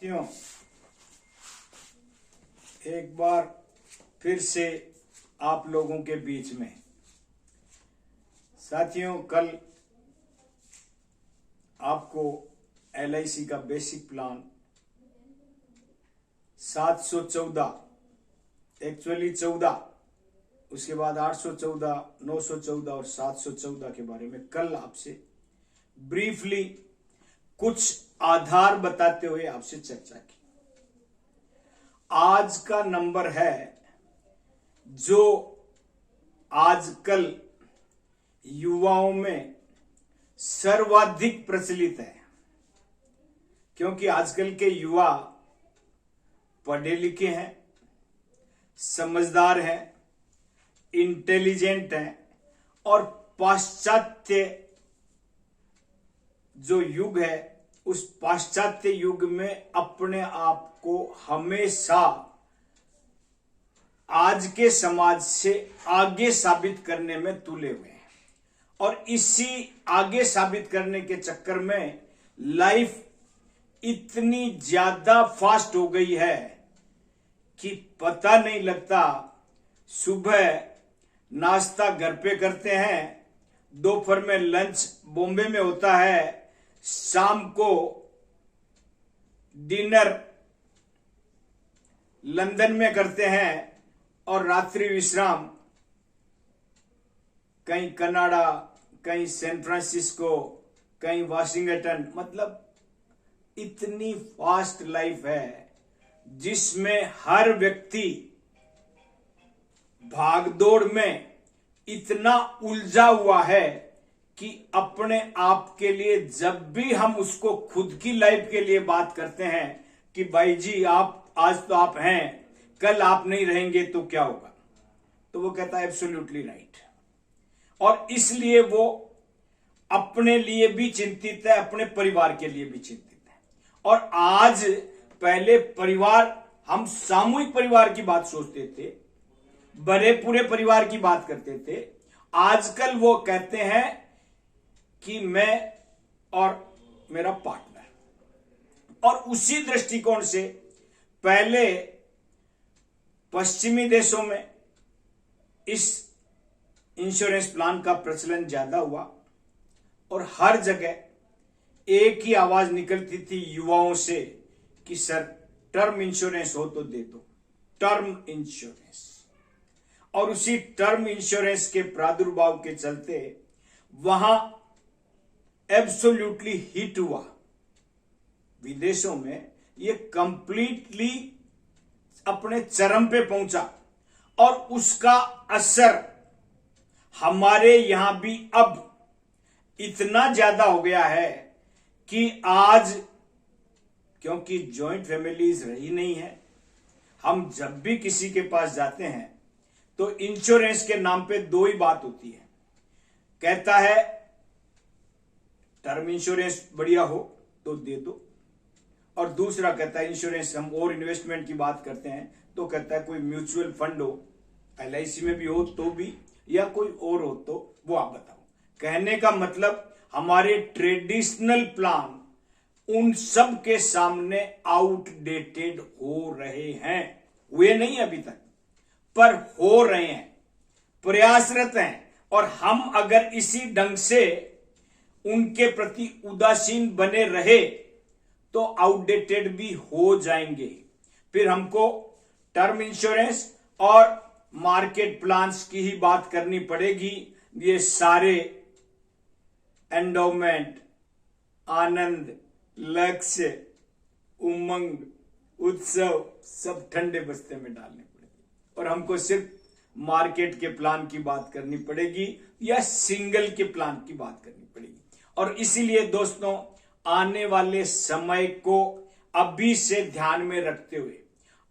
साथियों, एक बार फिर से आप लोगों के बीच में। साथियों, कल आपको LIC का बेसिक प्लान 714, एक्चुअली 14, उसके बाद 814, 914 और 714 के बारे में कल आपसे ब्रीफली कुछ आधार बताते हुए आपसे चर्चा की। आज का नंबर है जो आजकल युवाओं में सर्वाधिक प्रचलित है, क्योंकि आजकल के युवा पढ़े लिखे हैं, समझदार हैं, इंटेलिजेंट हैं और पाश्चात्य जो युग है उस पाश्चात्य युग में अपने आप को हमेशा आज के समाज से आगे साबित करने में तुले हुए हैं। और इसी आगे साबित करने के चक्कर में लाइफ इतनी ज्यादा फास्ट हो गई है कि पता नहीं लगता। सुबह नाश्ता घर पे करते हैं, दोपहर में लंच बॉम्बे में होता है, शाम को डिनर लंदन में करते हैं और रात्रि विश्राम कहीं कनाडा, कहीं सैन फ्रांसिस्को, कहीं वाशिंगटन। मतलब इतनी फास्ट लाइफ है जिसमें हर व्यक्ति भागदौड़ में इतना उलझा हुआ है कि अपने आप के लिए जब भी हम उसको खुद की लाइफ के लिए बात करते हैं कि भाई जी आप आज तो आप हैं, कल आप नहीं रहेंगे तो क्या होगा, तो वो कहता है एब्सोल्युटली राइट। और इसलिए वो अपने लिए भी चिंतित है, अपने परिवार के लिए भी चिंतित है। और आज पहले परिवार, हम सामूहिक परिवार की बात सोचते थे, बड़े पूरे परिवार की बात करते थे। आजकल वो कहते हैं कि मैं और मेरा पार्टनर। और उसी दृष्टिकोण से पहले पश्चिमी देशों में इस इंश्योरेंस प्लान का प्रचलन ज्यादा हुआ और हर जगह एक ही आवाज निकलती थी युवाओं से कि सर टर्म इंश्योरेंस हो तो दे दो, टर्म इंश्योरेंस। और उसी टर्म इंश्योरेंस के प्रादुर्भाव के चलते वहां एब्सोल्युटली हिट हुआ। विदेशों में ये कंप्लीटली अपने चरम पे पहुंचा और उसका असर हमारे यहां भी अब इतना ज्यादा हो गया है कि आज, क्योंकि जॉइंट फैमिलीज रही नहीं है, हम जब भी किसी के पास जाते हैं तो इंश्योरेंस के नाम पे दो ही बात होती है। कहता है टर्म इंश्योरेंस बढ़िया हो तो दे दो, और दूसरा कहता है इंश्योरेंस हम और इन्वेस्टमेंट की बात करते हैं तो कहता है कोई म्यूचुअल फंड हो, LIC में भी हो तो भी, या कोई और हो तो वो आप बताओ। कहने का मतलब हमारे ट्रेडिशनल प्लान उन सब के सामने आउटडेटेड हो रहे हैं। हुए नहीं अभी तक, पर हो रहे हैं, प्रयासरत हैं। और हम अगर इसी ढंग से उनके प्रति उदासीन बने रहे तो आउटडेटेड भी हो जाएंगे। फिर हमको टर्म इंश्योरेंस और मार्केट प्लान्स की ही बात करनी पड़ेगी। ये सारे एंडोमेंट, आनंद, लक्ष्य, उमंग, उत्सव सब ठंडे बस्ते में डालने पड़ेंगे और हमको सिर्फ मार्केट के प्लान की बात करनी पड़ेगी या सिंगल के प्लान की बात करनी पड़ेगी। और इसीलिए दोस्तों, आने वाले समय को अभी से ध्यान में रखते हुए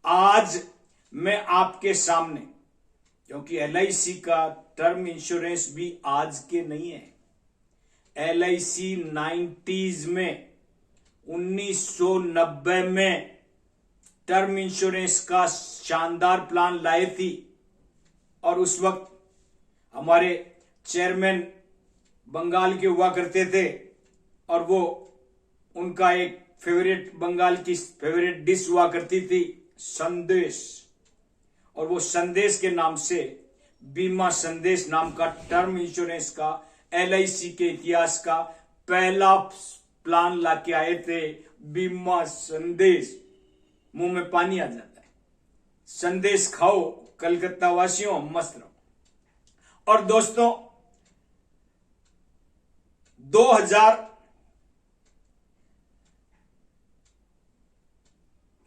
आज मैं आपके सामने, क्योंकि LIC का टर्म इंश्योरेंस भी आज के नहीं है, LIC 90s में 1990 में टर्म इंश्योरेंस का शानदार प्लान लाए थी। और उस वक्त हमारे चेयरमैन बंगाल के हुआ करते थे और वो उनका एक फेवरेट, बंगाल की फेवरेट डिश हुआ करती थी संदेश, और वो संदेश के नाम से बीमा संदेश नाम का टर्म इंश्योरेंस का एलआईसी के इतिहास का पहला प्लान लाके आए थे। बीमा संदेश, मुंह में पानी आ जाता है। संदेश खाओ कलकत्ता वासियों, मस्त रहो। और दोस्तों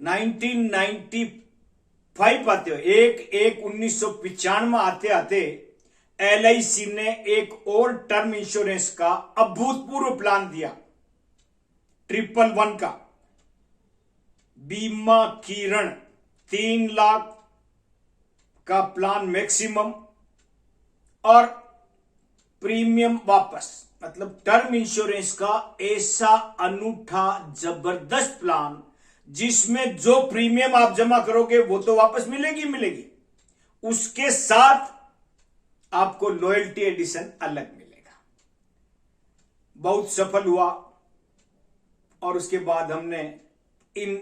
1995 आते हो, 1/1/1995 आते आते एलआईसी ने एक और टर्म इंश्योरेंस का अभूतपूर्व प्लान दिया, 111 का बीमा किरण, 3 लाख का प्लान मैक्सिमम और प्रीमियम वापस। मतलब टर्म इंश्योरेंस का ऐसा अनूठा जबरदस्त प्लान जिसमें जो प्रीमियम आप जमा करोगे वो तो वापस मिलेगी, उसके साथ आपको लॉयल्टी एडिशन अलग मिलेगा। बहुत सफल हुआ और उसके बाद हमने इन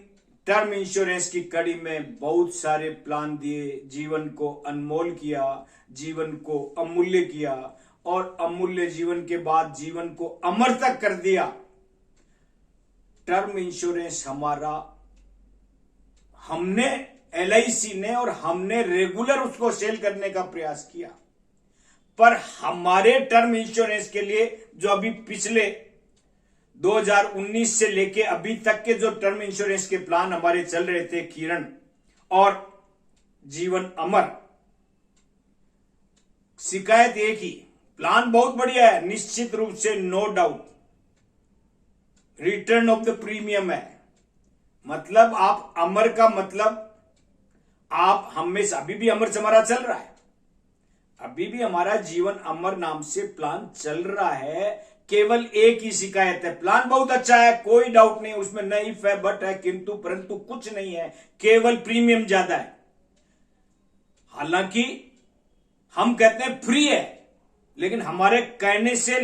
टर्म इंश्योरेंस की कड़ी में बहुत सारे प्लान दिए, जीवन को अनमोल किया, जीवन को अमूल्य किया, और अमूल्य जीवन के बाद जीवन को अमर तक कर दिया। टर्म इंश्योरेंस हमारा, हमने एलआईसी ने और हमने रेगुलर उसको सेल करने का प्रयास किया, पर हमारे टर्म इंश्योरेंस के लिए जो अभी पिछले 2019 से लेके अभी तक के जो टर्म इंश्योरेंस के प्लान हमारे चल रहे थे, किरण और जीवन अमर, शिकायत एक ही, प्लान बहुत बढ़िया है, निश्चित रूप से no doubt, return of the premium है। मतलब आप अमर का मतलब आप हमेशा, अभी भी अमर हमारा चल रहा है, अभी भी हमारा जीवन अमर नाम से प्लान चल रहा है। केवल एक ही शिकायत है, प्लान बहुत अच्छा है, कोई डाउट नहीं, उसमें न इफ है बट है, किंतु परंतु कुछ नहीं है, केवल प्रीमियम ज्यादा है। हालांकि हम कहते हैं फ्री है, लेकिन हमारे कहने से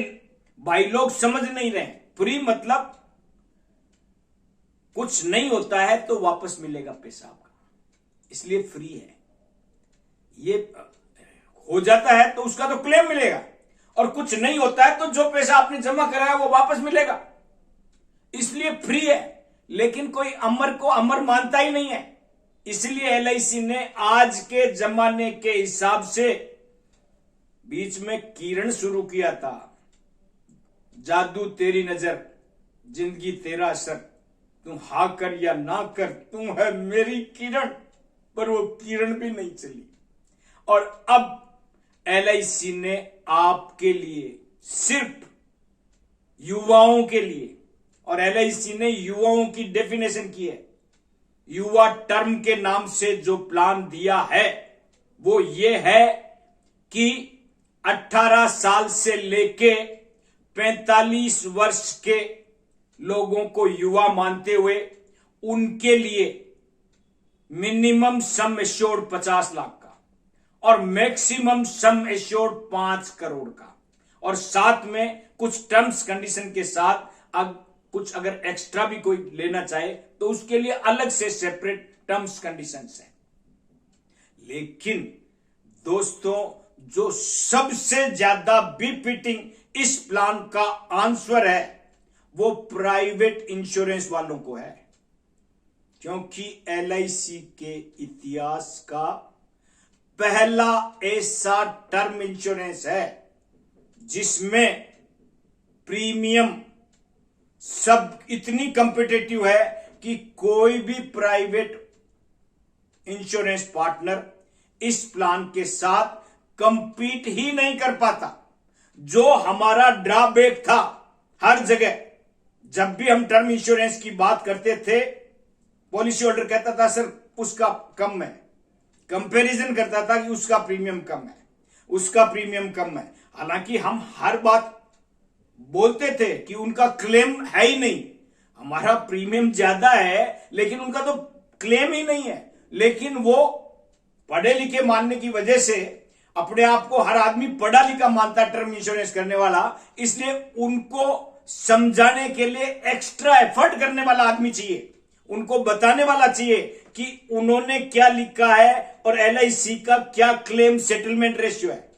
भाई लोग समझ नहीं रहे। फ्री मतलब कुछ नहीं होता है तो वापस मिलेगा पैसा आपका, इसलिए फ्री है। ये हो जाता है तो उसका तो क्लेम मिलेगा, और कुछ नहीं होता है तो जो पैसा आपने जमा कराया वो वापस मिलेगा, इसलिए फ्री है। लेकिन कोई अमर को अमर मानता ही नहीं है, इसलिए एलआईसी ने आज के जमाने के हिसाब से बीच में किरण शुरू किया था, जादू तेरी नजर, जिंदगी तेरा असर, तू हा कर या ना कर, तू है मेरी किरण, पर वो किरण भी नहीं चली। और अब एलआईसी ने आपके लिए, सिर्फ युवाओं के लिए, और एलआईसी ने युवाओं की डेफिनेशन की है, युवा टर्म के नाम से जो प्लान दिया है वो ये है कि 18 साल से लेके 45 वर्ष के लोगों को युवा मानते हुए उनके लिए मिनिमम सम एश्योर्ड 50 लाख का और मैक्सिमम सम एश्योर्ड 5 करोड़ का, और साथ में कुछ टर्म्स कंडीशन के साथ कुछ अगर एक्स्ट्रा भी कोई लेना चाहे तो उसके लिए अलग से सेपरेट टर्म्स कंडीशंस है। लेकिन दोस्तों जो सबसे ज्यादा बेनिफिटिंग इस प्लान का आंसर है वो प्राइवेट इंश्योरेंस वालों को है, क्योंकि एलआईसी के इतिहास का पहला ऐसा टर्म इंश्योरेंस है जिसमें प्रीमियम सब इतनी कंपिटेटिव है कि कोई भी प्राइवेट इंश्योरेंस पार्टनर इस प्लान के साथ कंपीट ही नहीं कर पाता। जो हमारा ड्रॉबैक था, हर जगह जब भी हम टर्म इंश्योरेंस की बात करते थे पॉलिसी होल्डर कहता था सर उसका कम है, कंपैरिजन करता था कि उसका प्रीमियम कम है, उसका प्रीमियम कम है। हालांकि हम हर बात बोलते थे कि उनका क्लेम है ही नहीं, हमारा प्रीमियम ज्यादा है लेकिन उनका तो क्लेम ही नहीं है। लेकिन वो पढ़े लिखे मानने की वजह से, अपने आप को हर आदमी पढ़ा लिखा मानता टर्म इंश्योरेंस करने वाला, इसलिए उनको समझाने के लिए एक्स्ट्रा एफर्ट करने वाला आदमी चाहिए, उनको बताने वाला चाहिए कि उन्होंने क्या लिखा है और एलआईसी का क्या क्लेम सेटलमेंट रेशियो है।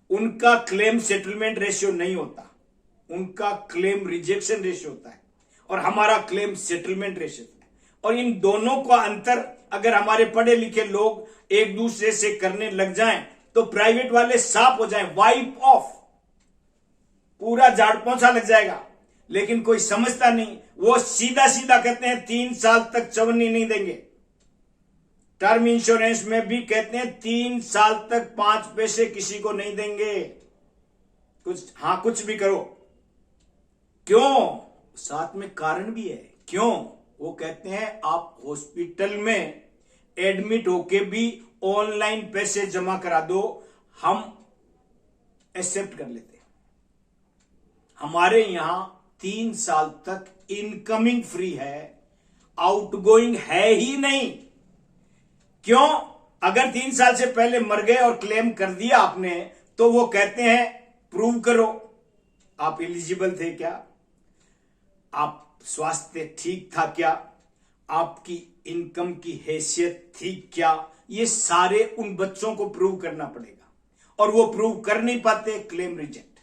उनका क्लेम सेटलमेंट रेशियो नहीं होता, उनका क्लेम रिजेक्शन रेशियो होता है और हमारा क्लेम सेटलमेंट रेशियो है। और इन दोनों का अंतर अगर हमारे पढ़े लिखे लोग एक दूसरे से करने लग जाएं तो प्राइवेट वाले साफ हो जाएं, वाइप ऑफ, पूरा झाड़ पोंछा लग जाएगा। लेकिन कोई समझता नहीं, वो सीधा सीधा कहते हैं 3 साल तक चवन्नी नहीं देंगे। टर्म इंश्योरेंस में भी कहते हैं 3 साल तक 5 पैसे किसी को नहीं देंगे, कुछ भी करो। क्यों? साथ में कारण भी है। क्यों? वो कहते हैं आप हॉस्पिटल में एडमिट होके भी ऑनलाइन पैसे जमा करा दो, हम एक्सेप्ट कर लेते हैं। हमारे यहां 3 साल तक इनकमिंग फ्री है, आउटगोइंग है ही नहीं। क्यों? अगर 3 साल से पहले मर गए और क्लेम कर दिया आपने तो वो कहते हैं प्रूव करो आप एलिजिबल थे क्या, आप स्वास्थ्य ठीक था क्या, आपकी इनकम की हैसियत थी क्या। ये सारे उन बच्चों को प्रूव करना पड़ेगा और वो प्रूव कर नहीं पाते, क्लेम रिजेक्ट।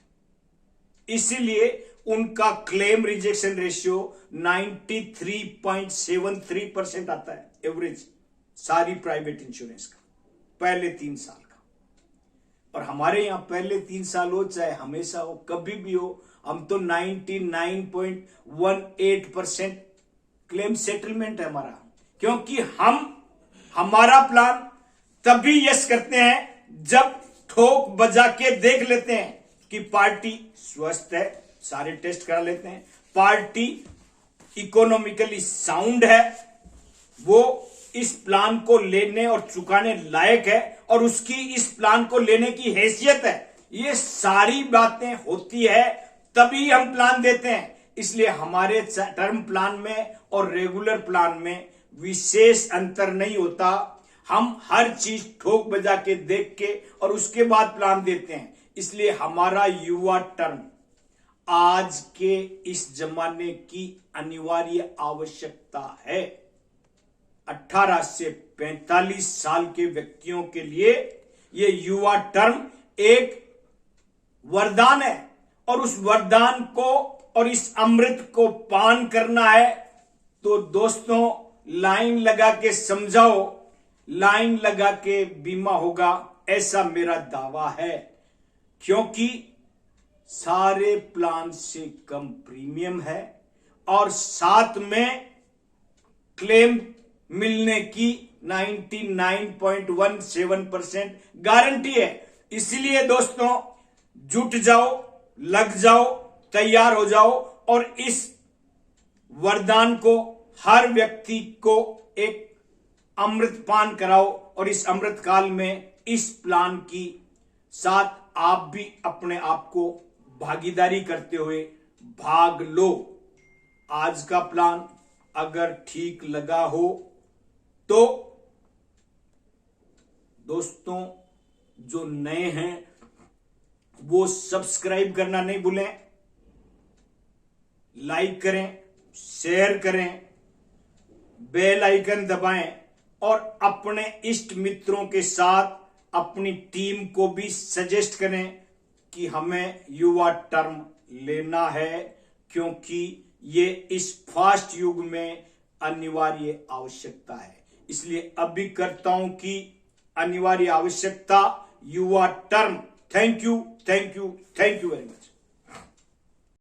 इसीलिए उनका क्लेम रिजेक्शन रेशियो 93.73% आता है एवरेज सारी प्राइवेट इंश्योरेंस का पहले 3 साल का। और हमारे यहां पहले 3 साल हो चाहे हमेशा हो, कभी भी हो, हम तो 99.18% क्लेम सेटलमेंट है हमारा। क्योंकि हमारा प्लान तभी यस करते हैं जब ठोक बजा के देख लेते हैं कि पार्टी स्वस्थ है, सारे टेस्ट करा लेते हैं, पार्टी इकोनॉमिकली साउंड है, वो इस प्लान को लेने और चुकाने लायक है और उसकी इस प्लान को लेने की हैसियत है। ये सारी बातें होती है तभी हम प्लान देते हैं। इसलिए हमारे टर्म प्लान में और रेगुलर प्लान में विशेष अंतर नहीं होता। हम हर चीज ठोक बजा के देख के और उसके बाद प्लान देते हैं। इसलिए हमारा युवा टर्म आज के इस जमाने की अनिवार्य आवश्यकता है। 18 से 45 साल के व्यक्तियों के लिए यह युवा टर्म एक वरदान है और उस वरदान को और इस अमृत को पान करना है तो दोस्तों लाइन लगा के समझाओ, लाइन लगा के बीमा होगा, ऐसा मेरा दावा है। क्योंकि सारे प्लान से कम प्रीमियम है और साथ में क्लेम मिलने की 99.17% गारंटी है। इसलिए दोस्तों जुट जाओ, लग जाओ, तैयार हो जाओ और इस वरदान को हर व्यक्ति को एक अमृत पान कराओ और इस अमृत काल में इस प्लान की साथ आप भी अपने आप को भागीदारी करते हुए भाग लो। आज का प्लान अगर ठीक लगा हो तो दोस्तों जो नए हैं वो सब्सक्राइब करना नहीं भूलें, लाइक करें, शेयर करें, बेल आइकन दबाएं और अपने इष्ट मित्रों के साथ अपनी टीम को भी सजेस्ट करें कि हमें युवा टर्म लेना है, क्योंकि ये इस फास्ट युग में अनिवार्य आवश्यकता है। इसलिए अभी करता हूं कि अनिवार्य आवश्यकता युवा term. Thank you, thank you, thank you very much.